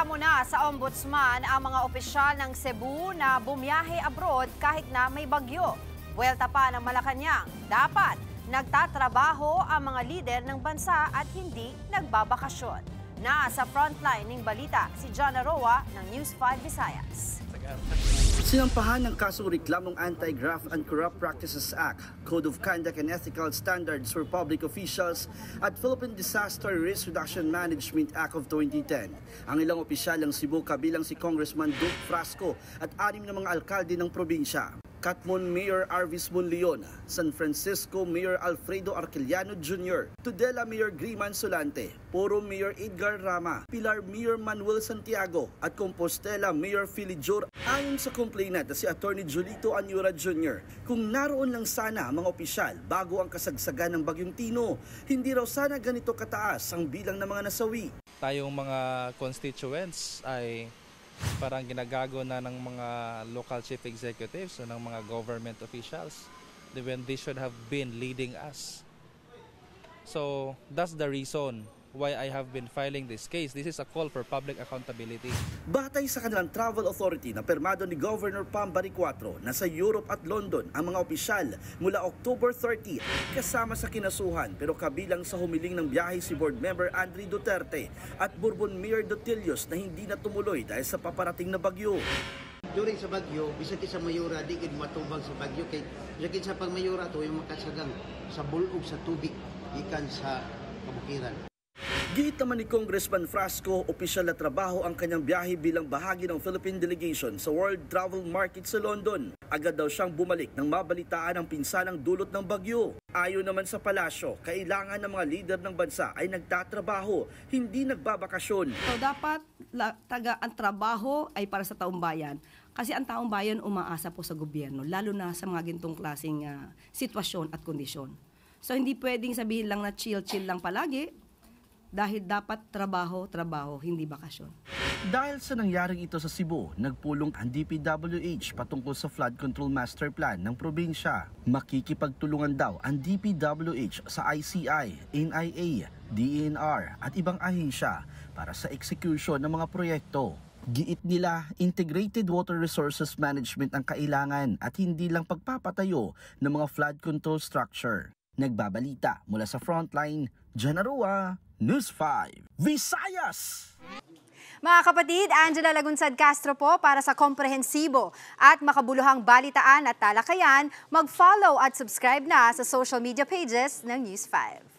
Reklamo na sa ombudsman ang mga opisyal ng Cebu na bumiyahe abroad kahit na may bagyo. Buwelta pa ng Malacanang, dapat nagtatrabaho ang mga lider ng bansa at hindi nagbabakasyon. Nasa frontline ng balita si John Aroa ng News 5 Visayas. Sinampahan ng kasong reklamong Anti-Graft and Corrupt Practices Act, Code of Conduct and Ethical Standards for Public Officials at Philippine Disaster Risk Reduction Management Act of 2010. Ang ilang opisyal ng Cebu kabilang si Congressman Duke Frasco at 6 na mga alkalde ng probinsya. Catmon Mayor Arvis Monleon, San Francisco Mayor Alfredo Arquellano Jr., Tudela Mayor Griman Solante, Poro Mayor Edgar Rama, Pilar Mayor Manuel Santiago at Compostela Mayor Filijor. Ayon sa complainant na si Attorney Julito Anyura Jr., kung naroon lang sana ang mga opisyal bago ang kasagsagan ng Bagyong Tino, hindi raw sana ganito kataas ang bilang ng mga nasawi. Tayong mga constituents ay parang ginagago na ng mga local chief executives o ng mga government officials when they should have been leading us. So that's the reason why I have been filing this case. This is a call for public accountability. Batay sa kanilang travel authority na permado ni Governor Pam Baricuatro, nasa Europe at London ang mga opisyal mula October 30 kasama sa kinasuhan, pero kabilang sa humiling ng biyahe si board member Andre Duterte at Bourbon Mayor Dotillos na hindi na tumuloy dahil sa paparating na bagyo. During sa bagyo, bisag sa mayura, di gid matubang sa bagyo kay bisag sa pagmayura to yung makasagang sa bulog sa tubig ikan sa kabukiran. Giit naman ni Congressman Frasco, opisyal na trabaho ang kanyang biyahe bilang bahagi ng Philippine delegation sa World Travel Market sa London. Agad daw siyang bumalik nang mabalitaan ang pinsanang dulot ng bagyo. Ayon naman sa palasyo, kailangan ng mga lider ng bansa ay nagtatrabaho, hindi nagbabakasyon. So dapat ang trabaho ay para sa taong bayan. Kasi ang taong bayan umaasa po sa gobyerno, lalo na sa mga gintong klaseng sitwasyon at kondisyon. So hindi pwedeng sabihin lang na chill-chill lang palagi. Dahil dapat trabaho, hindi bakasyon. Dahil sa nangyaring ito sa Cebu, nagpulong ang DPWH patungkol sa Flood Control Master Plan ng probinsya. Makikipagtulungan daw ang DPWH sa ICI, NIA, DENR at ibang ahensya para sa execution ng mga proyekto. Giit nila, integrated water resources management ang kailangan at hindi lang pagpapatayo ng mga flood control structure. Nagbabalita mula sa Frontline, John Aroa, News 5 Visayas! Mga kapatid, Angela Lagunsad Castro po para sa komprehensibo at makabuluhang balitaan at talakayan. Mag-follow at subscribe na sa social media pages ng News 5.